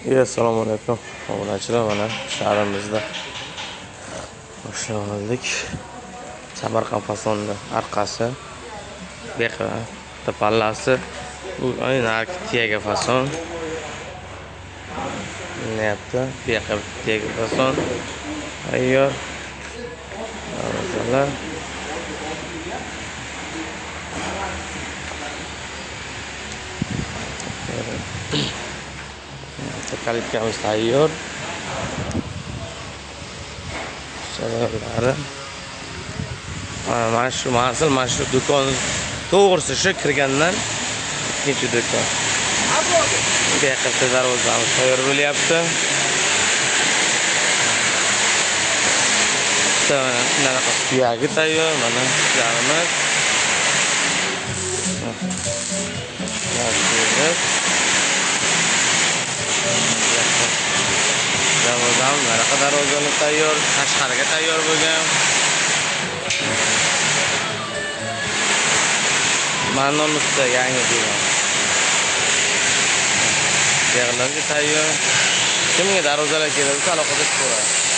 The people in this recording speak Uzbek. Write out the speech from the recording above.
Assalomu alaykum. Obunachilar, mana shahrimizda boshlab oldik. Samarqand fasonda arqasi, beqa, pallasi, bu aynan tiyaga fason. Niyapti, beqa tiyaga fason. Ayyor. Masalan, kalitkamiz tayyor. Sharoitlari. Mana shu do'kon to'g'risi shu kirgandan ikkinchi do'kon. Bu yoqda darvozamiz tayyor bo'lyapti. Mana suyagi tayyor, mana suyagimiz. Darvozamiz tayyor, tashqariga tayyor bo'lgan. Mannomizda yangi bino. Yig'larga tayyor. Kimga darvozalar keladi, aloqada ko'radi.